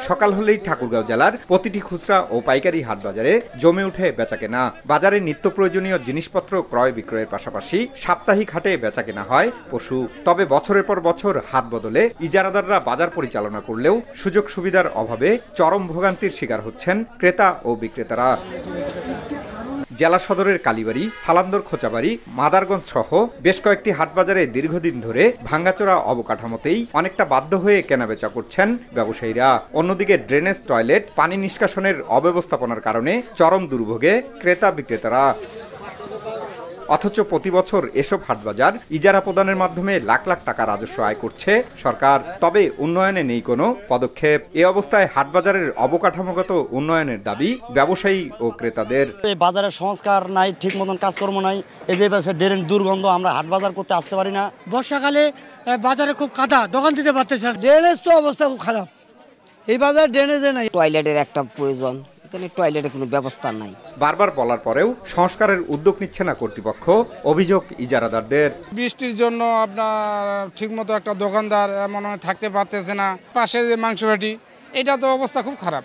সকাল হলেই ঠাকুরগাঁও জেলার প্রতিটি খুচরা ও পাইকারি হাট বাজারে জমে উঠে বেচাকেনা। বাজারে নিত্য প্রয়োজনীয় জিনিসপত্র ক্রয় বিক্রয়ের পাশাপাশি সাপ্তাহিক হাটে বেচাকেনা হয় পশু। তবে বছরের পর বছর হাট বদলে ইজারাদাররা বাজার পরিচালনা করলেও সুযোগ সুবিধার অভাবে চরম ভোগান্তির শিকার হচ্ছেন ক্রেতা ও বিক্রেতারা। জেলা সদরের কালীবাড়ি, সালান্দর খোঁচাবাড়ি, মাদারগঞ্জ সহ বেশ কয়েকটি হাটবাজারে দীর্ঘদিন ধরে ভাঙ্গাচোরা অবকাঠামোতেই অনেকটা বাধ্য হয়ে কেনাবেচা করছেন ব্যবসায়ীরা। অন্যদিকে ড্রেনেজ, টয়লেট, পানি নিষ্কাশনের অব্যবস্থাপনার কারণে চরম দুর্ভোগে ক্রেতা বিক্রেতারা। অথচ প্রতি বছর এসব হাটবাজার ইজারা প্রদানের মাধ্যমে লাখ লাখ টাকা রাজস্ব আয় করছে সরকার। তবে উন্নয়নে নেই কোনো পদক্ষেপ। এ অবস্থায় হাটবাজারের অবকাঠামোগত উন্নয়নের দাবি ব্যবসায়ী ও ক্রেতাদের। এই বাজারের সংস্কার নাই, ঠিক মতন কাজকর্ম নাই। এই যে ড্রেন দুর্গন্ধ, আমরা হাটবাজার করতে আসতে পারি না। বর্ষাকালে বাজারে খুব কাদা, দোকান দিতে পারতেছে না। ড্রেনেজ তো অবস্থা খুব খারাপ, এই বাজারে ড্রেনেজে নাই। টয়লেটের একটা প্রয়োজন, টয়লেটের কোনো ব্যবস্থা নাই। বারবার বলার পরেও সংস্কারের উদ্যোগ নিচ্ছে না কর্তৃপক্ষ। অভিযোগ ইজারাদারদের। বৃষ্টির জন্য আপনার ঠিকমতো একটা দোকানদার মনে হয় থাকতে পারতেছে না। পাশে যে মাংস হাটি, এটা তো অবস্থা খুব খারাপ।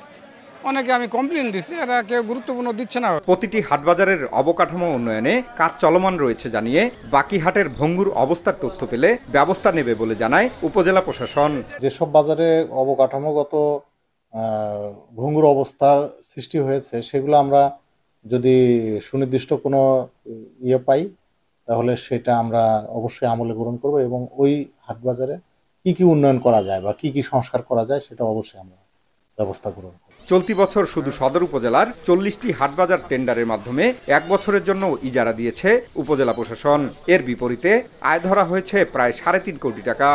অনেকে আমি কমপ্লেন দিচ্ছি, এরা কেউ গুরুত্বপূর্ণ দিচ্ছে না। প্রতিটি হাটবাজারের অবকাঠামো উন্নয়নে কাজ চলমান রয়েছে জানিয়ে বাকি হাটের ভঙ্গুর অবস্থার তথ্য পেলে ব্যবস্থা নেবে বলে জানায় উপজেলা প্রশাসন। যেসব বাজারে অবকাঠামোগত ভঙ্গুর অবস্থার সৃষ্টি হয়েছে, সেগুলো আমরা যদি সুনির্দিষ্ট কোনো পাই, তাহলে সেটা আমরা অবশ্যই আমলে গ্রহণ করব এবং ওই হাটবাজারে কি কি উন্নয়ন করা যায় বা কি কি সংস্কার করা যায় সেটা অবশ্যই আমরা ব্যবস্থা গ্রহণ করব। চলতি বছর শুধু সদর উপজেলার 40টি হাটবাজার টেন্ডারের মাধ্যমে 1 বছরের জন্য ইজারা দিয়েছে উপজেলা প্রশাসন। এর বিপরীতে আয় ধরা হয়েছে প্রায় 3.5 কোটি টাকা।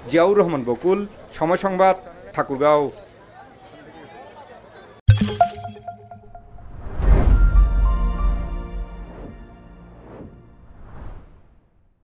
জিয়াউর রহমান বকুল, সময় সংবাদ, ঠাকুরগাঁও।